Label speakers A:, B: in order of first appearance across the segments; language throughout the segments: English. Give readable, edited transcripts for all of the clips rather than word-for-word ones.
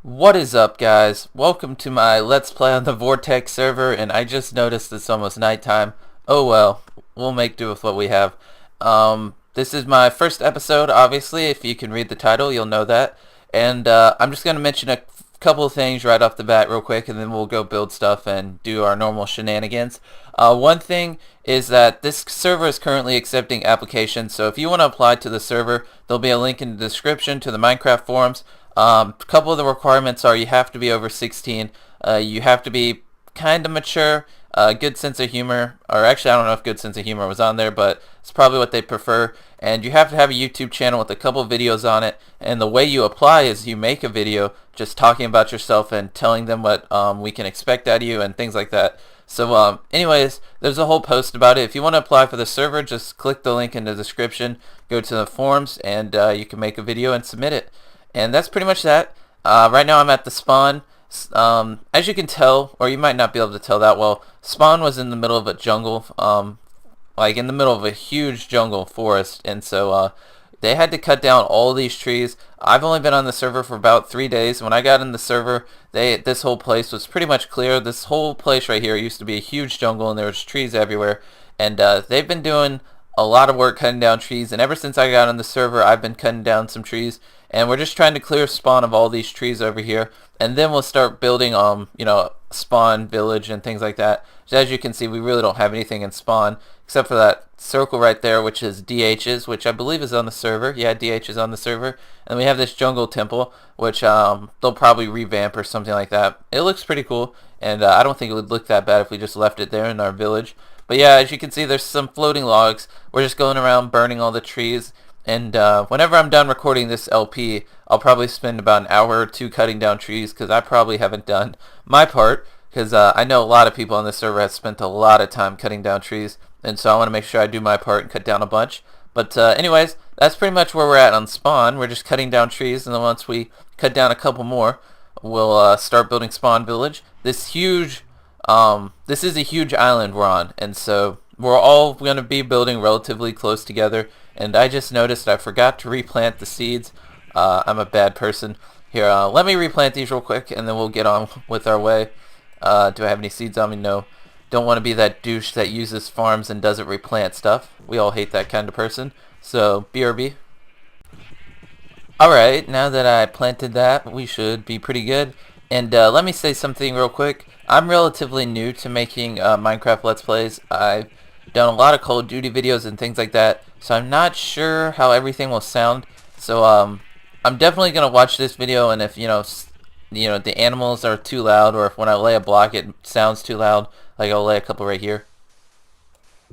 A: What is up, guys? Welcome to my Let's Play on the Vortex server, and I just noticed it's almost nighttime. Oh well, we'll make do with what we have. This is my first episode, obviously. If you can read the title, you'll know that. And I'm just going to mention a couple of things right off the bat real quick, and then we'll go build stuff and do our normal shenanigans. One thing is that this server is currently accepting applications, so if you want to apply to the server, there'll be a link in the description to the Minecraft forums. A couple of the requirements are you have to be over 16, you have to be kind of mature, good sense of humor, or actually I don't know if good sense of humor was on there, but it's probably what they prefer, and you have to have a YouTube channel with a couple of videos on it, and the way you apply is you make a video just talking about yourself and telling them what we can expect out of you and things like that. So anyways, there's a whole post about it. If you want to apply for the server, just click the link in the description, go to the forums, and you can make a video and submit it. And that's pretty much that. Right now I'm at the spawn. As you can tell, or you might not be able to tell that well, spawn was in the middle of a jungle, like in the middle of a huge jungle forest, and so they had to cut down all these trees. I've only been on the server for about 3 days. When I got in the server, this whole place was pretty much clear. This whole place right here used to be a huge jungle, and there was trees everywhere. And they've been doing a lot of work cutting down trees, and ever since I got on the server, I've been cutting down some trees, and we're just trying to clear spawn of all these trees over here, and then we'll start building spawn village and things like that. So as you can see, we really don't have anything in spawn except for that circle right there, which is DH's, which I believe is on the server. Yeah, DH is on the server. And we have this jungle temple, which they'll probably revamp or something like that. It looks pretty cool, and I don't think it would look that bad if we just left it there in our village. But yeah, as you can see, there's some floating logs. We're just going around burning all the trees. And whenever I'm done recording this LP, I'll probably spend about an hour or two cutting down trees, because I probably haven't done my part, because I know a lot of people on this server have spent a lot of time cutting down trees, and so I want to make sure I do my part and cut down a bunch. But anyways, that's pretty much where we're at on spawn. We're just cutting down trees, and then once we cut down a couple more, we'll start building spawn village. This is a huge island we're on, and so we're all going to be building relatively close together. And I just noticed I forgot to replant the seeds. I'm a bad person. Here, let me replant these real quick, and then we'll get on with our way. Do I have any seeds on me? No. Don't want to be that douche that uses farms and doesn't replant stuff. We all hate that kind of person. So, BRB. Alright, now that I planted that, we should be pretty good. And let me say something real quick. I'm relatively new to making Minecraft Let's Plays. I've done a lot of Call of Duty videos and things like that, so I'm not sure how everything will sound. So I'm definitely gonna watch this video, and if the animals are too loud, or if when I lay a block it sounds too loud, like I'll lay a couple right here,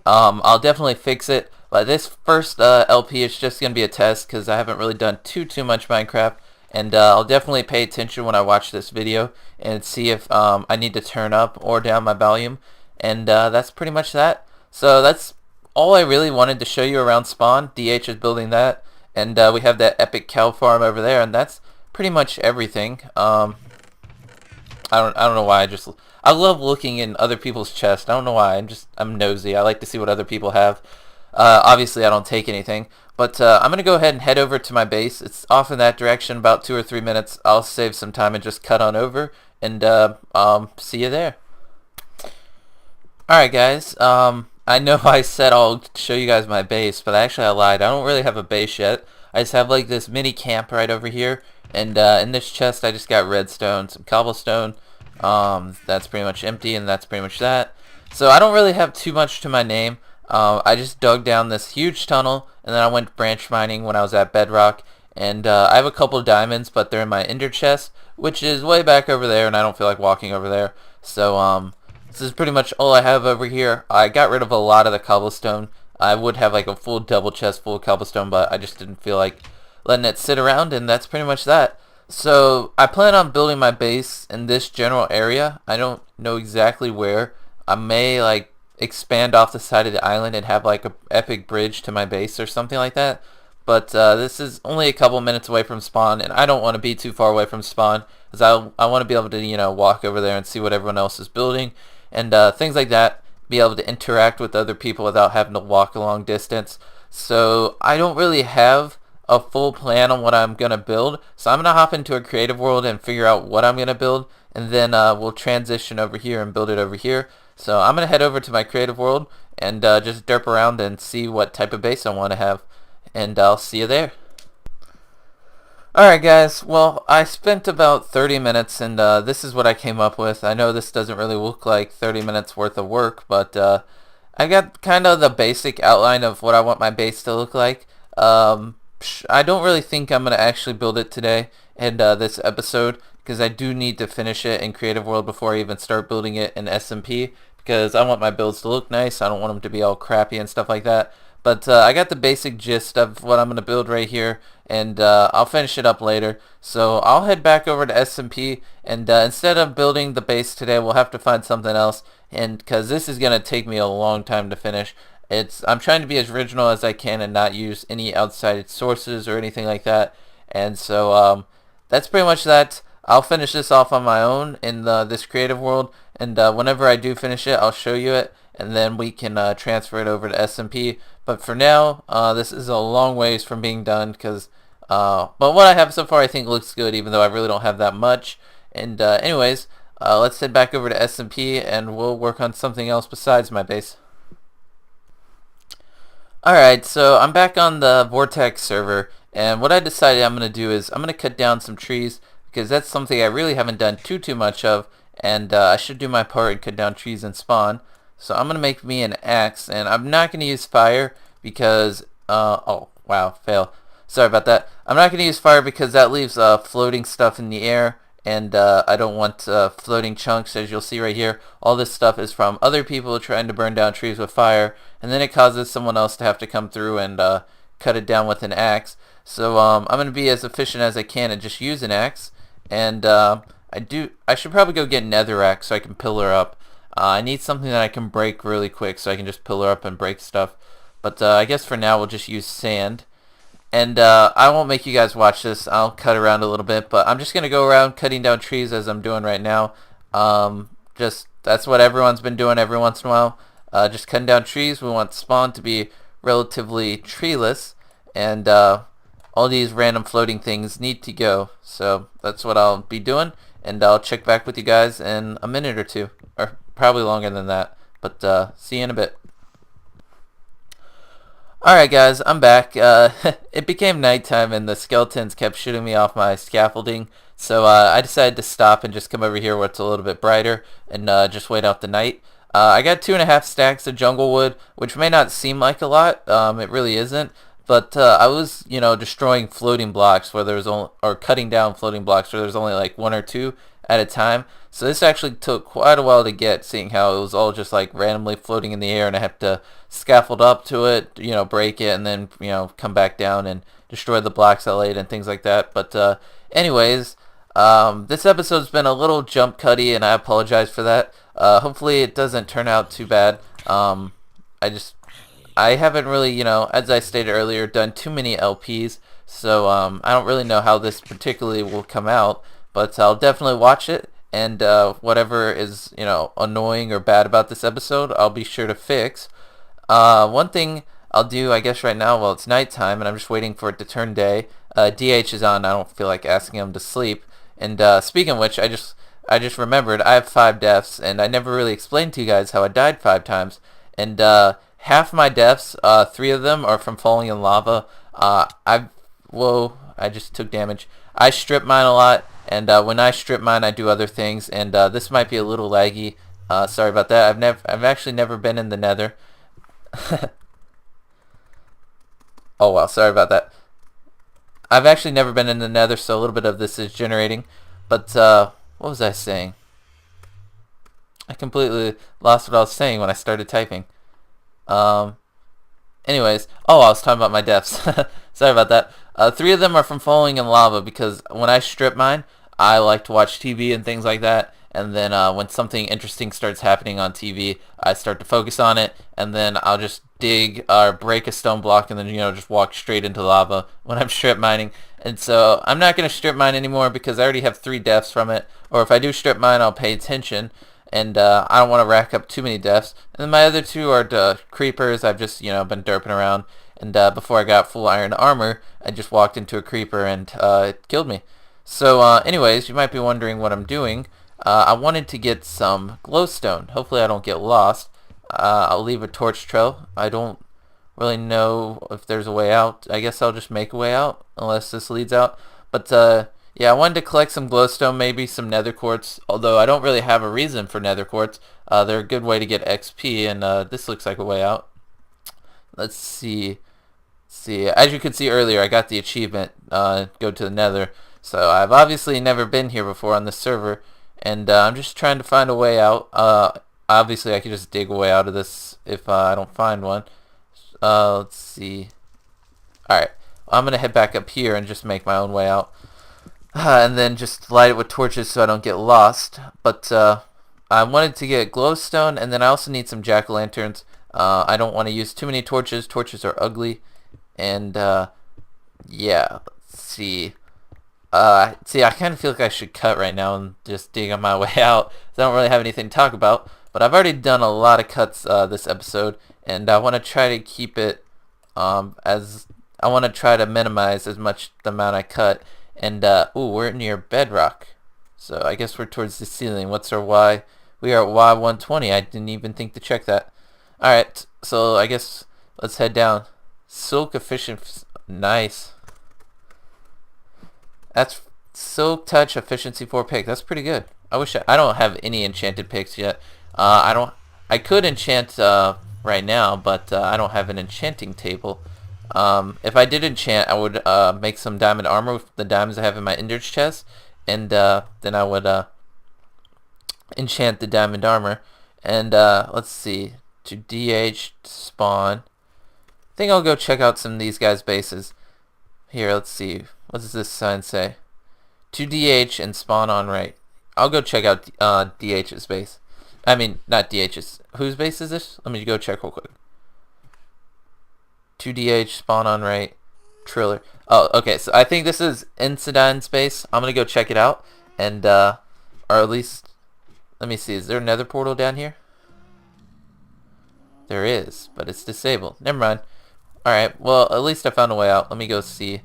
A: I'll definitely fix it. But this first LP is just gonna be a test, because I haven't really done too much Minecraft, and I'll definitely pay attention when I watch this video and see if I need to turn up or down my volume. And that's pretty much that. So that's all I really wanted to show you around spawn. DH is building that, and we have that epic cow farm over there, and that's pretty much everything. I don't know why. I love looking in other people's chests. I don't know why. I'm nosy. I like to see what other people have. Obviously I don't take anything, but I'm gonna go ahead and head over to my base. It's off in that direction, about 2 or 3 minutes. I'll save some time and just cut on over, and see you there. Alright guys, I know I said I'll show you guys my base, but actually I lied. I don't really have a base yet. I just have like this mini camp right over here, and in this chest I just got redstone, some cobblestone. That's pretty much empty, and that's pretty much that. So I don't really have too much to my name. I just dug down this huge tunnel, and then I went branch mining when I was at Bedrock, and I have a couple of diamonds, but they're in my ender chest, which is way back over there, and I don't feel like walking over there. So this is pretty much all I have over here. I got rid of a lot of the cobblestone. I would have like a full double chest full of cobblestone, but I just didn't feel like letting it sit around, and that's pretty much that. So I plan on building my base in this general area. I don't know exactly where. I may like expand off the side of the island and have like a epic bridge to my base or something like that. But this is only a couple minutes away from spawn, and I don't want to be too far away from spawn, because I want to be able to walk over there and see what everyone else is building, and things like that, be able to interact with other people without having to walk a long distance. So I don't really have a full plan on what I'm going to build. So I'm going to hop into a creative world and figure out what I'm going to build, and then we'll transition over here and build it over here. So I'm going to head over to my creative world and just derp around and see what type of base I want to have, and I'll see you there. Alright guys, well I spent about 30 minutes and this is what I came up with. I know this doesn't really look like 30 minutes worth of work, but I got kind of the basic outline of what I want my base to look like. I don't really think I'm going to actually build it today in this episode, because I do need to finish it in Creative World before I even start building it in SMP, because I want my builds to look nice. I don't want them to be all crappy and stuff like that. But I got the basic gist of what I'm going to build right here, and I'll finish it up later. So I'll head back over to SMP, and instead of building the base today, we'll have to find something else, and because this is going to take me a long time to finish. I'm trying to be as original as I can and not use any outside sources or anything like that. And so that's pretty much that. I'll finish this off on my own in this creative world, and whenever I do finish it, I'll show you it, and then we can transfer it over to SMP. But for now, this is a long ways from being done, because but what I have so far I think looks good, even though I really don't have that much. And anyways, let's head back over to SMP and we'll work on something else besides my base. Alright, so I'm back on the Vortex server, and what I decided I'm going to do is I'm going to cut down some trees, because that's something I really haven't done too much of, and I should do my part and cut down trees and spawn. So I'm going to make me an axe, and I'm not going to use fire because, oh wow, fail. Sorry about that. I'm not going to use fire because that leaves floating stuff in the air, and I don't want floating chunks. As you'll see right here, all this stuff is from other people trying to burn down trees with fire, and then it causes someone else to have to come through and cut it down with an axe. So I'm going to be as efficient as I can and just use an axe, and I should probably go get netherrack so I can pillar up. I need something that I can break really quick so I can just pillar up and break stuff. But I guess for now we'll just use sand. And I won't make you guys watch this. I'll cut around a little bit, but I'm just going to go around cutting down trees as I'm doing right now. That's what everyone's been doing every once in a while. Just cutting down trees. We want spawn to be relatively treeless, and all these random floating things need to go. So that's what I'll be doing, and I'll check back with you guys in a minute or two, or probably longer than that. But see you in a bit. Alright guys, I'm back. It became nighttime and the skeletons kept shooting me off my scaffolding, so I decided to stop and just come over here where it's a little bit brighter and just wait out the night. I got 2.5 stacks of jungle wood, which may not seem like a lot. It really isn't, but I was, destroying floating blocks where there's only, or cutting down floating blocks where there's only like 1 or 2 at a time. So this actually took quite a while to get, seeing how it was all just like randomly floating in the air, and I have to scaffold up to it, break it, and then come back down and destroy the blocks I laid and things like that. But anyways, this episode's been a little jump cutty, and I apologize for that. Hopefully it doesn't turn out too bad. I haven't really, as I stated earlier, done too many LPs, so I don't really know how this particularly will come out, but I'll definitely watch it, and whatever is, annoying or bad about this episode, I'll be sure to fix. One thing I'll do, I guess right now, while it's nighttime and I'm just waiting for it to turn day, DH is on. I don't feel like asking him to sleep. And speaking of which, I just remembered I have 5 deaths, and I never really explained to you guys how I died 5 times. And half my deaths, 3 of them are from falling in lava. Whoa, I just took damage. I strip mine a lot, and when I strip mine, I do other things. And this might be a little laggy. Sorry about that. I've actually never been in the Nether. Oh wow, sorry about that. I've actually never been in the Nether, so a little bit of this is generating. But what was I saying? I completely lost what I was saying when I started typing. Anyways, oh, I was talking about my deaths. Sorry about that. 3 of them are from falling in lava, because when I strip mine, I like to watch TV and things like that. And then when something interesting starts happening on TV, I start to focus on it, and then I'll just dig or break a stone block, and then just walk straight into lava when I'm strip mining. And so I'm not going to strip mine anymore because I already have 3 deaths from it. Or if I do strip mine, I'll pay attention, and I don't want to rack up too many deaths. And then my other 2 are creepers. I've just been derping around, and before I got full iron armor, I just walked into a creeper and it killed me. So anyways, you might be wondering what I'm doing. I wanted to get some glowstone. Hopefully I don't get lost. I'll leave a torch trail. I don't really know if there's a way out. I guess I'll just make a way out unless this leads out. But yeah, I wanted to collect some glowstone, maybe some nether quartz, although I don't really have a reason for nether quartz. They're a good way to get XP, and this looks like a way out. Let's see. As you could see earlier, I got the achievement, go to the nether. So I've obviously never been here before on this server, and I'm just trying to find a way out. Obviously I could just dig a way out of this if I don't find one. Let's see. Alright, I'm going to head back up here and just make my own way out. And then just light it with torches so I don't get lost. But I wanted to get glowstone, and then I also need some jack-o'-lanterns. I don't want to use too many torches. Torches are ugly. And yeah, let's see. I kind of feel like I should cut right now and just dig on my way out. I don't really have anything to talk about. But I've already done a lot of cuts this episode, and I want to try to keep it as I want to try to minimize as much the amount I cut. And ooh, we're near bedrock, so I guess we're towards the ceiling. What's our Y? We are at Y120. I didn't even think to check that. All right, so I guess let's head down. Silk efficient, nice. That's Silk Touch Efficiency 4 pick. That's pretty good. I don't have any enchanted picks yet. I could enchant right now, but I don't have an enchanting table. If I did enchant, I would make some diamond armor with the diamonds I have in my ender's chest, and then I would enchant the diamond armor. And let's see, to DH spawn. I think I'll go check out some of these guys' bases. Here, let's see. What does this sign say? To DH and spawn on right. I'll go check out DH's base. I mean, not DH's. Whose base is this? Let me go check real quick. 2DH, spawn on right, Triller. Oh, okay, so I think this is Insidine's base. I'm gonna go check it out, and, or at least, let me see, is there a nether portal down here? There is, but it's disabled. Never mind. Alright, well, at least I found a way out. Let me go see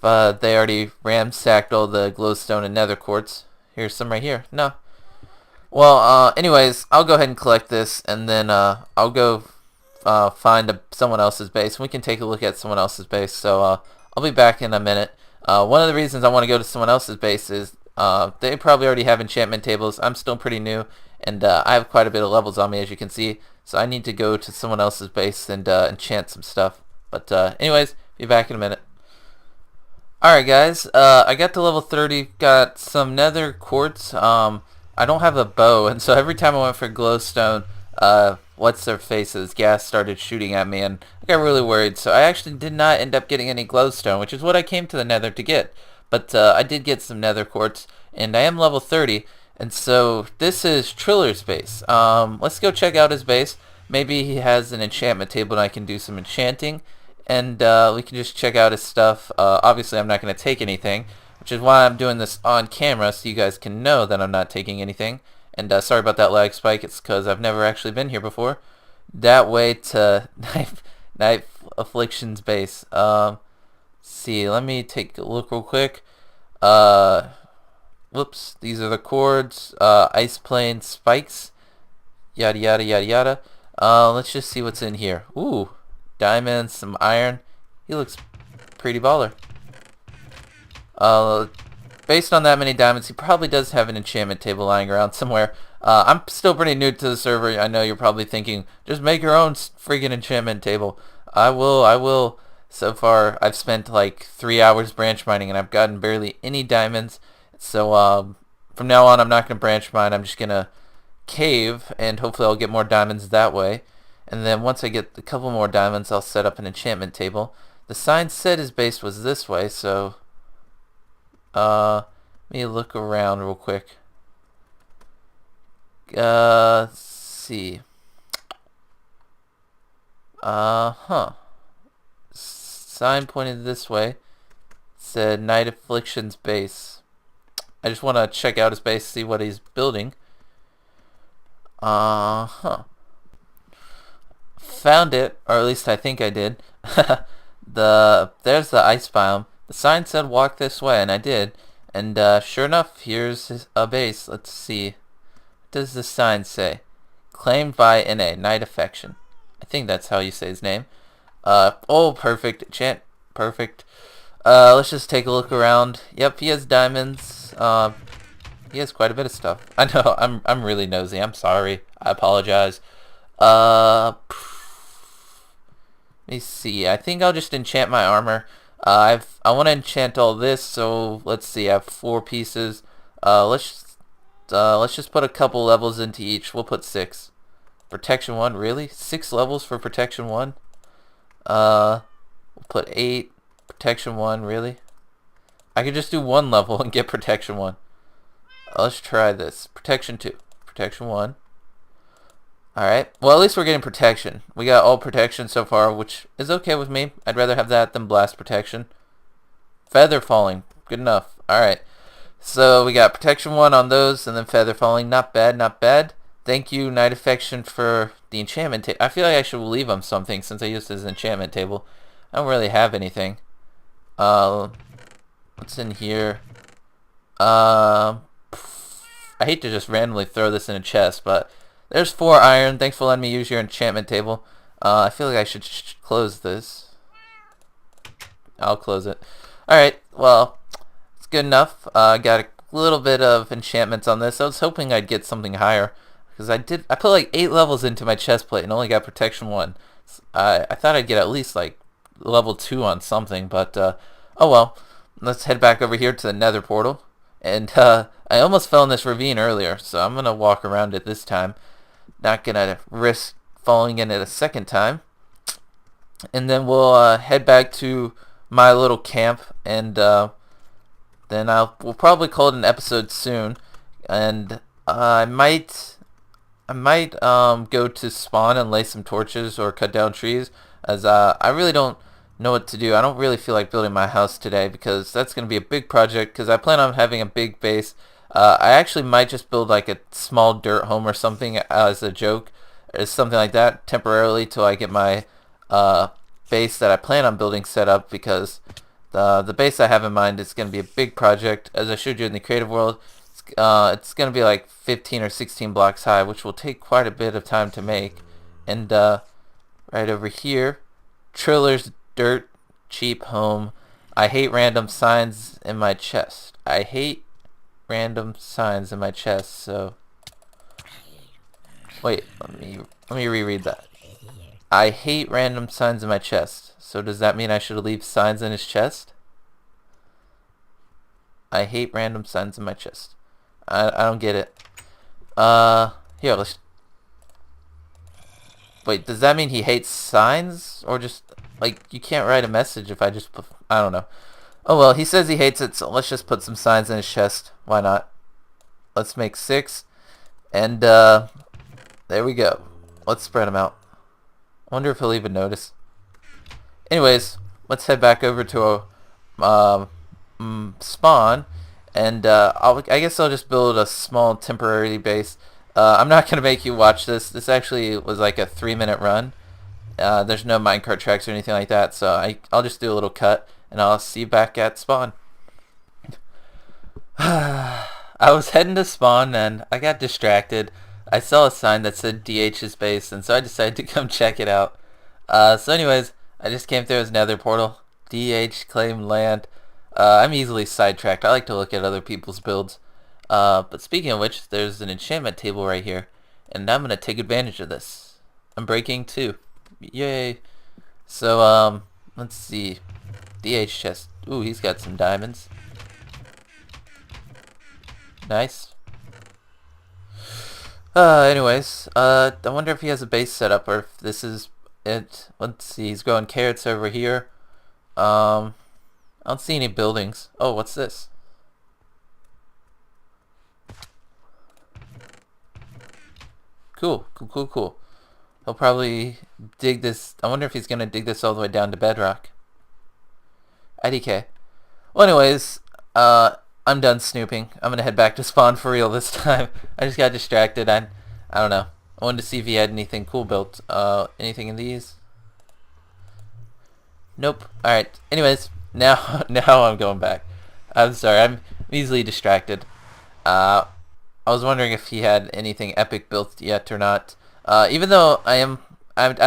A: if they already ransacked all the glowstone and nether quartz. Here's some right here. No. Well, anyways, I'll go ahead and collect this, and then, I'll go find someone else's base. We can take a look at someone else's base. So I'll be back in a minute. One of the reasons I want to go to someone else's base is they probably already have enchantment tables. I'm still pretty new, and I have quite a bit of levels on me, as you can see. So I need to go to someone else's base and enchant some stuff. But anyways, be back in a minute. Alright guys, I got to level 30, got some nether quartz. I don't have a bow, and so every time I went for glowstone, what's their faces, gas started shooting at me, and I got really worried. So I actually did not end up getting any glowstone, which is what I came to the nether to get. But I did get some nether quartz, and I am level 30, and so this is Triller's base. Let's go check out his base. Maybe he has an enchantment table and I can do some enchanting, and we can just check out his stuff. Obviously I'm not going to take anything, which is why I'm doing this on camera, so you guys can know that I'm not taking anything. And sorry about that lag spike, it's because I've never actually been here before. That way to Night Affliction's base. See, let me take a look real quick. Whoops, these are the cords, ice plane spikes, yada yada yada yada. Let's just see what's in here. Ooh, diamonds, some iron. He looks pretty baller. Based on that many diamonds, he probably does have an enchantment table lying around somewhere. I'm still pretty new to the server. I know you're probably thinking, just make your own friggin' enchantment table. I will. So far, I've spent like 3 hours branch mining, and I've gotten barely any diamonds. So from now on, I'm not going to branch mine. I'm just going to cave, and hopefully I'll get more diamonds that way. And then once I get a couple more diamonds, I'll set up an enchantment table. The sign said his base was this way, so let me look around real quick. Let's see. Sign pointed this way. Said Night Affliction's base. I just want to check out his base, see what he's building. found it, or at least I think I did. There's the ice biome. The sign said walk this way, and I did. And sure enough, here's a base. Let's see. What does the sign say? Claimed by NA, Night Affection. I think that's how you say his name. Oh, perfect. Chant, perfect. Let's just take a look around. Yep, he has diamonds. He has quite a bit of stuff. I know, I'm really nosy. I'm sorry. I apologize. Let me see. I think I'll just enchant my armor. I want to enchant all this, so let's see. I have 4 pieces. Let's just put a couple levels into each. We'll put 6. Protection 1, really? 6 levels for protection 1? We'll put 8. Protection 1, really? I could just do 1 level and get protection 1. Let's try this. Protection 2. Protection 1. Alright. Well, at least we're getting protection. We got all protection so far, which is okay with me. I'd rather have that than blast protection. Feather falling. Good enough. Alright. So we got protection 1 on those, and then feather falling. Not bad, not bad. Thank you, Night Affection, for the enchantment table. I feel like I should leave him something since I used his enchantment table. I don't really have anything. What's in here? I hate to just randomly throw this in a chest, but there's 4 iron. Thanks for letting me use your enchantment table. I feel like I should close this. I'll close it. Alright, well, it's good enough. I got a little bit of enchantments on this. I was hoping I'd get something higher, because I put like 8 levels into my chest plate and only got protection 1. I thought I'd get at least like level 2 on something, but oh well. Let's head back over here to the nether portal. And I almost fell in this ravine earlier, so I'm going to walk around it this time. Not going to risk falling in it a second time. And then we'll head back to my little camp, and then we'll probably call it an episode soon. And I might go to spawn and lay some torches or cut down trees, as I really don't know what to do. I don't really feel like building my house today, because that's going to be a big project, because I plan on having a big base. I actually might just build like a small dirt home or something as a joke, or something like that, temporarily till I get my base that I plan on building set up, because the base I have in mind is going to be a big project. As I showed you in the creative world, it's going to be like 15 or 16 blocks high, which will take quite a bit of time to make. And right over here, Triller's dirt cheap home. I hate random signs in my chest. I hate random signs in my chest. So wait, let me reread that. I hate random signs in my chest. So does that mean I should leave signs in his chest? I hate random signs in my chest. I don't get it. Here, let's... Wait, does that mean he hates signs? Or just, like, you can't write a message if I just put... I don't know. Oh well, he says he hates it, so let's just put some signs in his chest. Why not? Let's make 6. And, there we go. Let's spread them out. I wonder if he'll even notice. Anyways, let's head back over to spawn. And I guess I'll just build a small temporary base. I'm not going to make you watch this. This actually was like a 3-minute run. There's no minecart tracks or anything like that, so I'll just do a little cut, and I'll see you back at spawn. I was heading to spawn, and I got distracted. I saw a sign that said DH's base, and so I decided to come check it out. So anyways, I just came through his nether portal. DH claimed land. I'm easily sidetracked. I like to look at other people's builds. But speaking of which, there's an enchantment table right here, and I'm going to take advantage of this. I'm breaking 2. Yay. So, let's see. DH chest. Ooh, he's got some diamonds. Nice. Anyways, I wonder if he has a base set up, or if this is it. Let's see, he's growing carrots over here. I don't see any buildings. Oh, what's this? Cool. He'll probably dig this. I wonder if he's gonna dig this all the way down to bedrock. IDK. Well, anyways, I'm done snooping. I'm gonna head back to spawn for real this time. I just got distracted. I don't know. I wanted to see if he had anything cool built. Anything in these? Nope. Alright. Anyways, now I'm going back. I'm sorry, I'm easily distracted. I was wondering if he had anything epic built yet or not. Even though I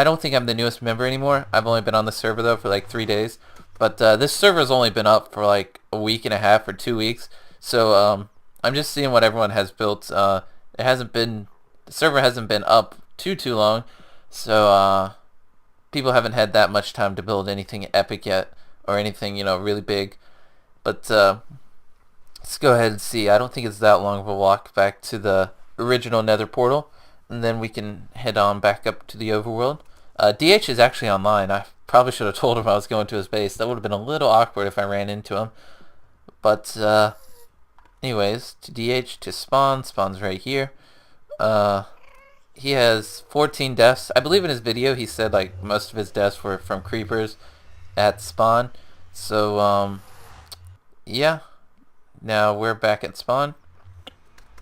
A: don't think I'm the newest member anymore. I've only been on the server though for like 3 days. But this server's only been up for like a week and a half or 2 weeks. So I'm just seeing what everyone has built. The server hasn't been up too long. So people haven't had that much time to build anything epic yet or anything, really big. But let's go ahead and see. I don't think it's that long of a walk back to the original Nether portal, and then we can head on back up to the overworld. DH is actually online. I probably should have told him I was going to his base. That would have been a little awkward if I ran into him. But anyways, to DH to spawn. Spawn's right here. He has 14 deaths. I believe in his video he said like most of his deaths were from creepers at spawn. So yeah. Now we're back at spawn.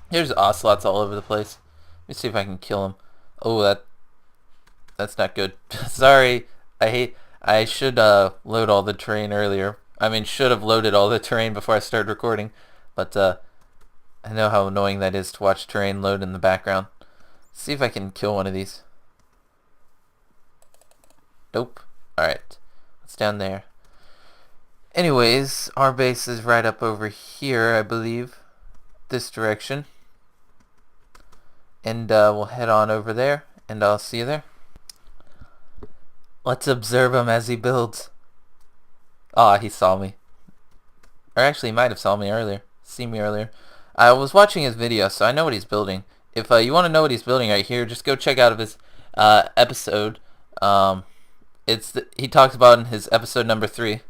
A: There's ocelots all over the place. Let me see if I can kill him. Oh, that's not good. Sorry. I should load all the terrain earlier. I mean, should have loaded all the terrain before I started recording. But I know how annoying that is to watch terrain load in the background. Let's see if I can kill one of these. Nope. Alright. It's down there. Anyways, our base is right up over here, I believe. This direction. And we'll head on over there, and I'll see you there. Let's observe him as he builds. Ah, he saw me. Or actually, he might have seen me earlier. I was watching his video, so I know what he's building. If you want to know what he's building right here, just go check out his episode. He talks about in his episode number 3.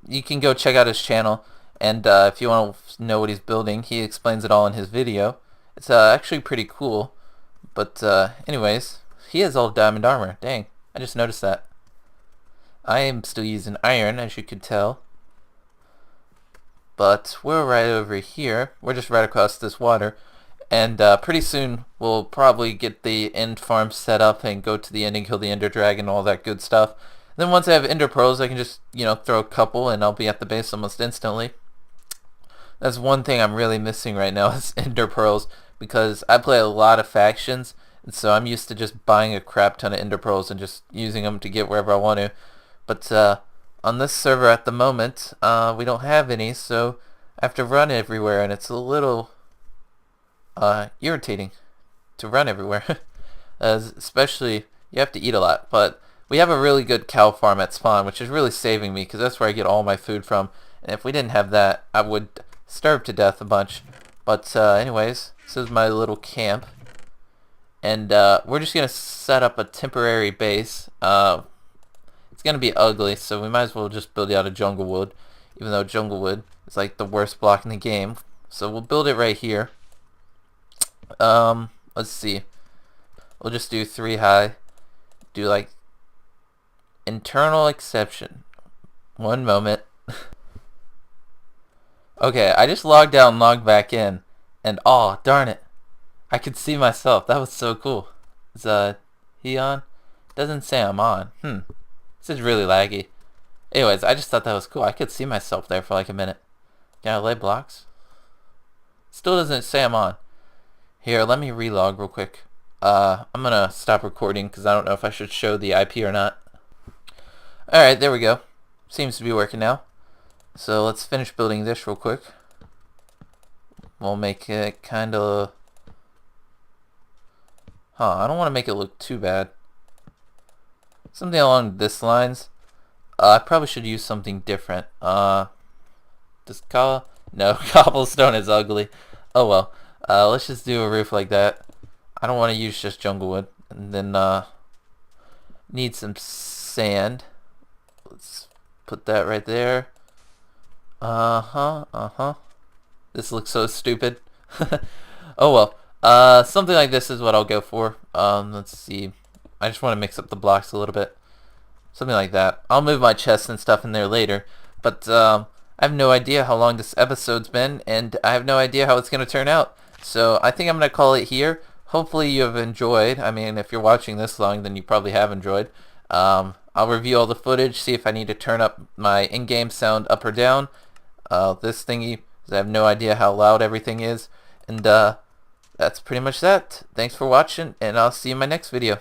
A: You can go check out his channel, and if you want to know what he's building, he explains it all in his video. It's actually pretty cool. But anyways, he has all diamond armor. Dang, I just noticed that. I am still using iron, as you could tell. But we're right over here. We're just right across this water. And pretty soon we'll probably get the end farm set up and go to the end and kill the ender dragon and all that good stuff. Then once I have ender pearls, I can just, throw a couple and I'll be at the base almost instantly. That's one thing I'm really missing right now is ender pearls, because I play a lot of factions, and so I'm used to just buying a crap ton of ender pearls and just using them to get wherever I want to. But on this server at the moment, we don't have any, so I have to run everywhere, and it's a little irritating to run everywhere. Especially, you have to eat a lot, but we have a really good cow farm at spawn, which is really saving me, because that's where I get all my food from. And if we didn't have that, I would starve to death a bunch. But anyways, this is my little camp. And we're just going to set up a temporary base. It's going to be ugly, so we might as well just build out of jungle wood. Even though jungle wood is like the worst block in the game. So we'll build it right here. Let's see. We'll just do 3 high. Do like internal exception. One moment. Okay, I just logged out and logged back in, and oh darn it, I could see myself. That was so cool. Is he on? Doesn't say I'm on. This is really laggy. Anyways, I just thought that was cool. I could see myself there for like a minute. Can I lay blocks? Still doesn't say I'm on. Here, let me relog real quick. I'm gonna stop recording because I don't know if I should show the IP or not. Alright, there we go. Seems to be working now. So let's finish building this real quick. We'll make it kind of... I don't want to make it look too bad. Something along this lines. I probably should use something different. No, cobblestone is ugly. Oh well. Let's just do a roof like that. I don't want to use just jungle wood. And then need some sand. Let's put that right there. This looks so stupid. Oh well. Something like this is what I'll go for. Let's see. I just want to mix up the blocks a little bit. something like that. I'll move my chest and stuff in there later, but I have no idea how long this episode's been, and I have no idea how it's going to turn out. So I think I'm going to call it here. Hopefully you have enjoyed. I mean, if you're watching this long, then you probably have enjoyed. I'll review all the footage, see if I need to turn up my in-game sound up or down. This thingy, 'cause I have no idea how loud everything is. And that's pretty much that. Thanks for watching, and I'll see you in my next video.